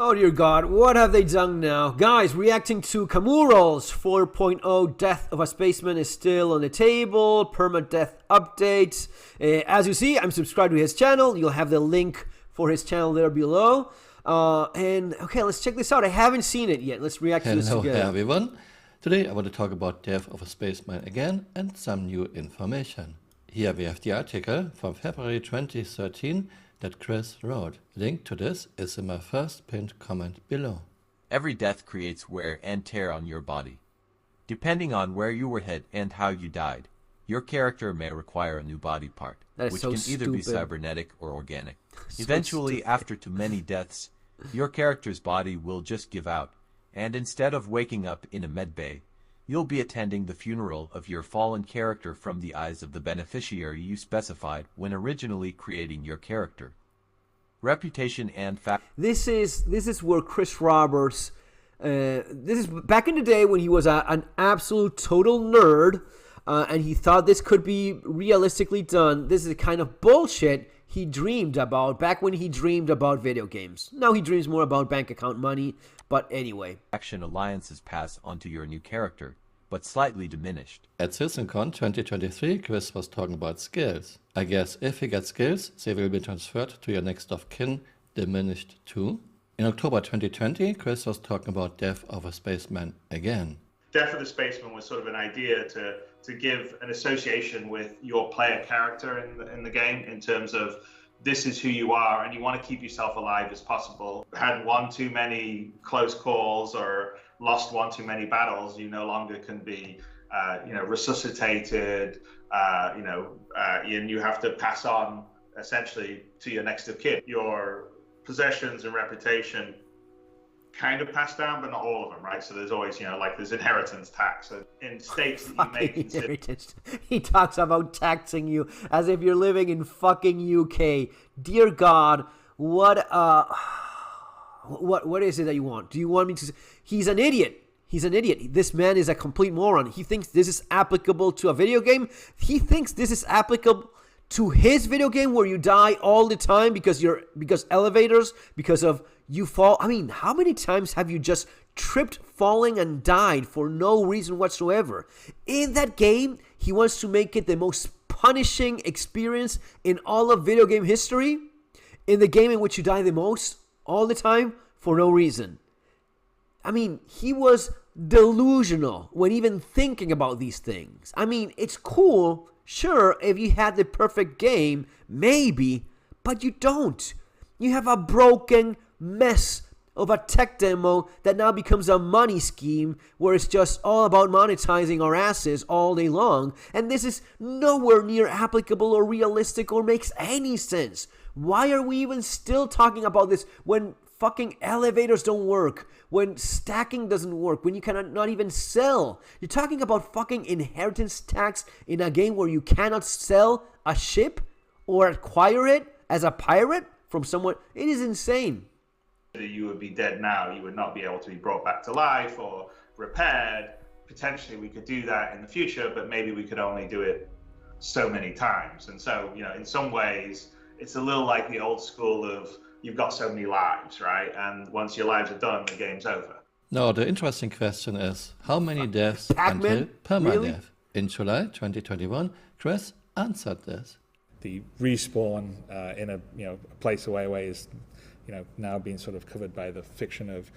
Oh dear God, what have they done now? Guys, reacting to Kamural's 4.0 Death of a Spaceman is still on the table. Perma death update. As you see, I'm subscribed to his channel. You'll have the link for his channel there below. And okay, let's check this out. I haven't seen it yet. Let's react to this together. Hello everyone. Today I want to talk about Death of a Spaceman again and some new information. Here we have the article from February 2013 that Chris wrote. Link to this is in my first pinned comment below. Every death creates wear and tear on your body. Depending on where you were hit and how you died, your character may require a new body part, which so can either be stupid. cybernetic or organic. So Eventually, stupid. after too many deaths, your character's body will just give out, and instead of waking up in a medbay, you'll be attending the funeral of your fallen character from the eyes of the beneficiary you specified when originally creating your character. Reputation and fact. This is where Chris Roberts, this is back in the day when he was an absolute total nerd, and he thought this could be realistically done. This is the kind of bullshit he dreamed about back when he dreamed about video games. Now he dreams more about bank account money, but anyway. Action alliances pass onto your new character, but slightly diminished. At CitizenCon 2023, Chris was talking about skills. I guess if you get skills, they will be transferred to your next of kin, diminished too. In October 2020, Chris was talking about Death of a Spaceman again. Death of the Spaceman was sort of an idea to give an association with your player character in the game, in terms of this is who you are and you want to keep yourself alive as possible. Had one too many close calls or lost one too many battles, you no longer can be resuscitated, and you have to pass on essentially to your next of kin. Your possessions and reputation kind of pass down, but not all of them, right? So there's always, there's inheritance tax in states that you may consider. He talks about taxing you as if you're living in fucking UK. Dear God, what is it that you want? Do you want me to? He's an idiot. He's an idiot. This man is a complete moron. He thinks this is applicable to a video game. He thinks this is applicable to his video game where you die all the time because elevators, because of you fall. I mean, how many times have you just tripped, falling, and died for no reason whatsoever? In that game, he wants to make it the most punishing experience in all of video game history. In the game in which you die the most, all the time, for no reason. I mean, he was delusional when even thinking about these things. I mean, it's cool, sure, if you had the perfect game, maybe, but you don't. You have a broken mess of a tech demo that now becomes a money scheme where it's just all about monetizing our asses all day long, and this is nowhere near applicable or realistic or makes any sense. Why are we even still talking about this when fucking elevators don't work, when stacking doesn't work, when you cannot not even sell? You're talking about fucking inheritance tax in a game where you cannot sell a ship or acquire it as a pirate from someone. It is insane. You would be dead now. You would not be able to be brought back to life or repaired. Potentially we could do that in the future, but maybe we could only do it so many times. And so, in some ways, it's a little like the old school of you've got so many lives, right? And once your lives are done, the game's over. Now the interesting question is, how many deaths until perma Really? death? In July 2021, Chris answered this. The respawn in a place away is now being sort of covered by the fiction of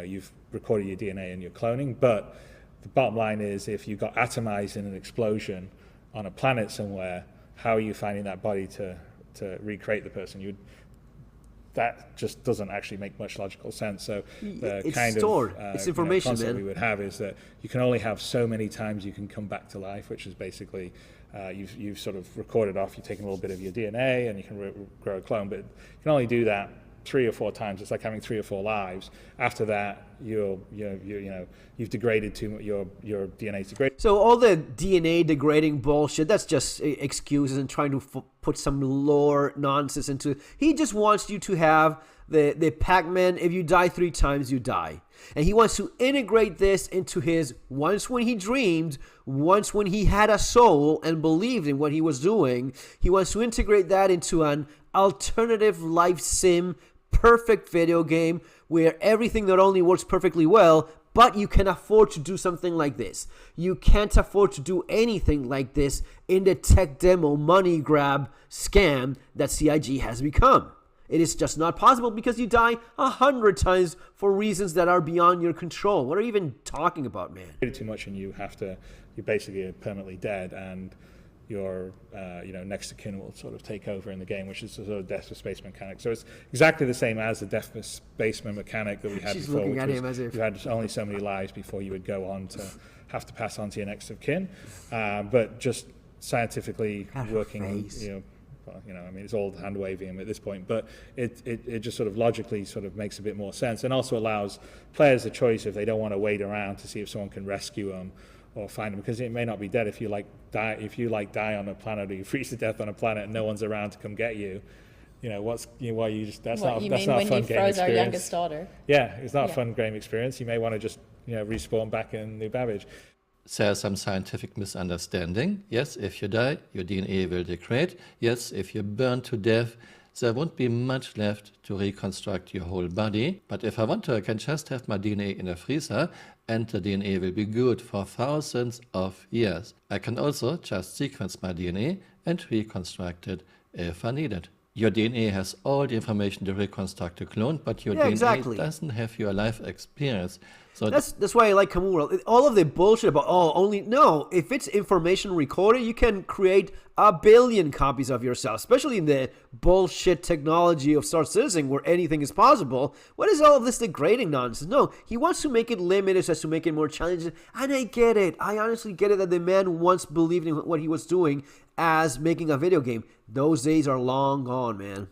you've recorded your DNA and you're cloning. But the bottom line is, if you got atomized in an explosion on a planet somewhere, how are you finding that body to recreate the person? That just doesn't actually make much logical sense. So the it's kind stored. of It's information, concept man. we would have is that you can only have so many times you can come back to life, which is basically you've sort of recorded off, you've taken a little bit of your DNA and you can grow a clone, but you can only do that 3 or 4 times. It's like having 3 or 4 lives. After that, you've degraded too much. Your DNA's degraded. So all the DNA degrading bullshit, that's just excuses and trying to put some lore nonsense into it. He just wants you to have the Pac-Man, if you die 3 times, you die. And he wants to integrate this into his once when he dreamed, once when he had a soul and believed in what he was doing. He wants to integrate that into an alternative life sim perfect video game where everything not only works perfectly well, but you can afford to do something like this. You can't afford to do anything like this in the tech demo money grab scam that CIG has become. It is just not possible because you die 100 times for reasons that are beyond your control. What are you even talking about, man? Too much, and you're basically permanently dead, and your next of kin will sort of take over in the game, which is a sort of death for spaceman mechanic. So it's exactly the same as the death for spaceman mechanic that we had She's before. looking at him as if you had only so many lives before you would go on to have to pass on to your next of kin, but just scientifically working, I mean, it's all hand waving at this point, but it just sort of logically sort of makes a bit more sense, and also allows players the choice if they don't want to wait around to see if someone can rescue them or find them, because it may not be dead. If you die on a planet, or you freeze to death on a planet and no one's around to come get you, that's not a fun game experience. When you froze our youngest daughter? Yeah, it's not a fun game experience. You may want to just respawn back in New Babbage. There's some scientific misunderstanding. Yes, if you die, your DNA will degrade. Yes, if you burn to death, there won't be much left to reconstruct your whole body. But if I want to, I can just have my DNA in a freezer, and the DNA will be good for thousands of years. I can also just sequence my DNA and reconstruct it if I need it. Your DNA has all the information to reconstruct a clone, but your DNA doesn't have your life experience. So that's why I like Kamura. All of the bullshit about if it's information recorded, you can create 1 billion copies of yourself, especially in the bullshit technology of Star Citizen where anything is possible. What is all of this degrading nonsense? No, he wants to make it limited, has to make it more challenging, and I get it. I honestly get it that the man once believed in what he was doing as making a video game. Those days are long gone, man.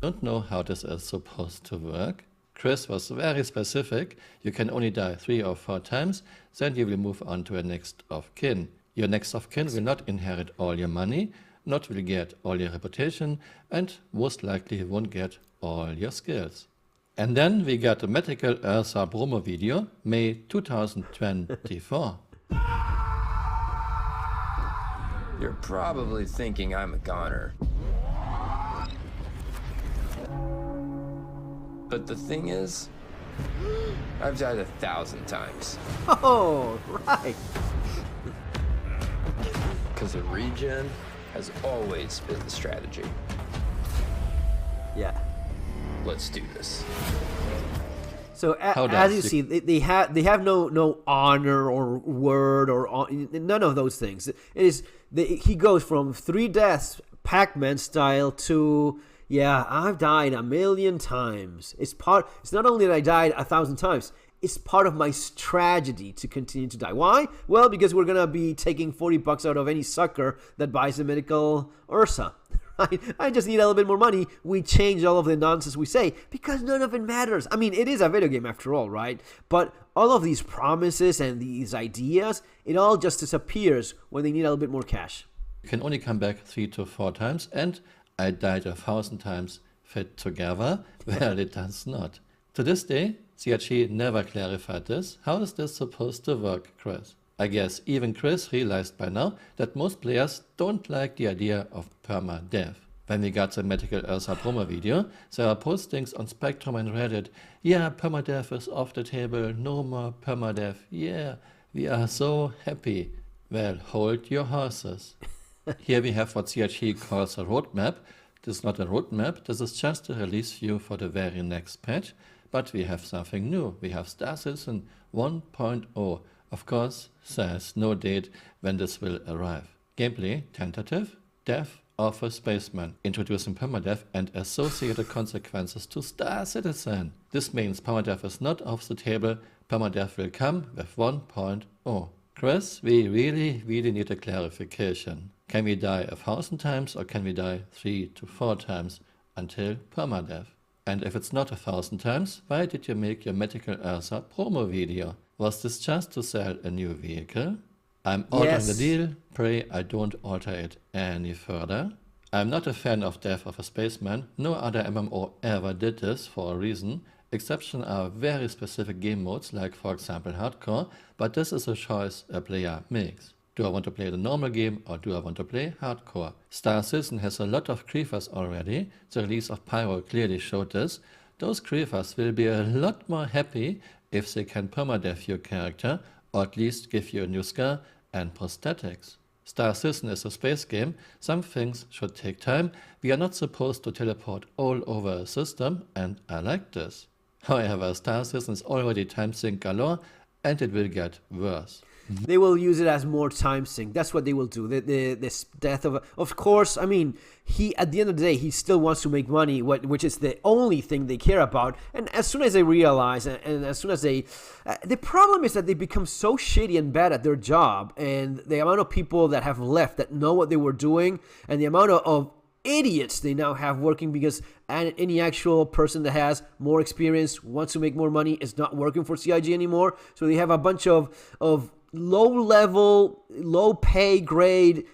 Don't know how this is supposed to work. Chris was very specific. You can only die 3 or 4 times, then you will move on to a next of kin. Your next of kin will not inherit all your money, not will get all your reputation, and most likely won't get all your skills. And then we got a medical Ursa promo video, May 2024. You're probably thinking I'm a goner. But the thing is, I've died 1,000 times. Oh, right. Because a regen has always been the strategy. Yeah. Let's do this. So as you see, they have no honor or word or none of those things. It is he goes from 3 deaths, Pac-Man style, to I've died 1,000,000 times. It's not only that I died 1,000 times. It's part of my strategy to continue to die. Why? Well, because we're gonna be taking $40 out of any sucker that buys a medical Ursa. I just need a little bit more money. We change all of the nonsense we say because none of it matters. I mean, it is a video game after all, right? But all of these promises and these ideas, it all just disappears when they need a little bit more cash. You can only come back 3 to 4 times, and I died 1,000 times fit together. Well, it does not. To this day, CRG never clarified this. How is this supposed to work, Chris? I guess even Chris realized by now that most players don't like the idea of perma-death. When we got the Medical Ursa promo video, there are postings on Spectrum and Reddit. Yeah, permadeath is off the table, no more permadeath. Yeah, we are so happy. Well, hold your horses. Here we have what CRG calls a roadmap. This is not a roadmap, this is just a release view for the very next patch. But we have something new. We have Star Citizen 1.0. Of course, there's no date when this will arrive. Gameplay tentative, death of a spaceman, introducing permadeath and associated consequences to Star Citizen. This means permadeath is not off the table, permadeath will come with 1.0. Chris, we really need a clarification. Can we die 1,000 times or can we die 3 to 4 times until permadeath? And if it's not 1,000 times, why did you make your Medical Ursa promo video? Was this just to sell a new vehicle? I'm altering the deal, pray I don't alter it any further. I'm not a fan of Death of a Spaceman, no other MMO ever did this for a reason. Exceptions are very specific game modes like for example Hardcore, but this is a choice a player makes. Do I want to play the normal game or do I want to play hardcore? Star Citizen has a lot of griefers already. The release of Pyro clearly showed this. Those griefers will be a lot more happy if they can permadeath your character or at least give you a new skill and prosthetics. Star Citizen is a space game. Some things should take time. We are not supposed to teleport all over a system, and I like this. However, Star Citizen is already time sink galore, and it will get worse. They will use it as more time sink. That's what they will do. This death of course. I mean, he at the end of the day, he still wants to make money, which is the only thing they care about. And as soon as they realize, and as soon as they, the problem is that they become so shitty and bad at their job, and the amount of people that have left that know what they were doing, and the amount of idiots they now have working, because any actual person that has more experience wants to make more money is not working for CIG anymore. So they have a bunch of low-level, low-pay grade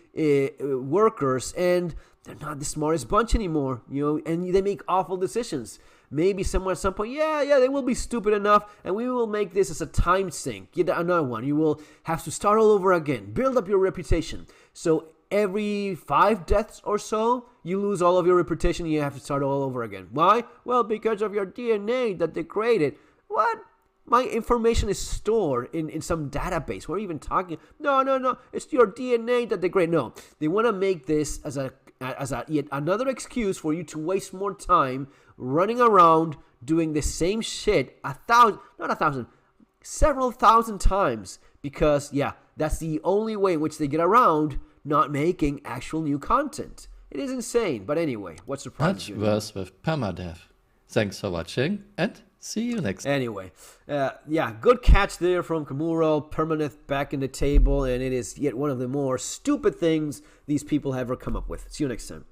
workers, and they're not the smartest bunch anymore, and they make awful decisions. Maybe someone at some point, they will be stupid enough, and we will make this as a time sink. Get another one. You will have to start all over again. Build up your reputation. So every 5 deaths or so, you lose all of your reputation and you have to start all over again. Why? Well, because of your DNA that they created. What? My information is stored in some database. We're even talking. No. It's your DNA that they create. No, they want to make this as yet another excuse for you to waste more time running around doing the same shit several thousand times. Because that's the only way in which they get around not making actual new content. It is insane. But anyway, what surprises you? Much worse with permadeath. Thanks for watching and see you next time. Anyway, good catch there from Kamuro. Permanent back in the table, and it is yet one of the more stupid things these people have ever come up with. See you next time.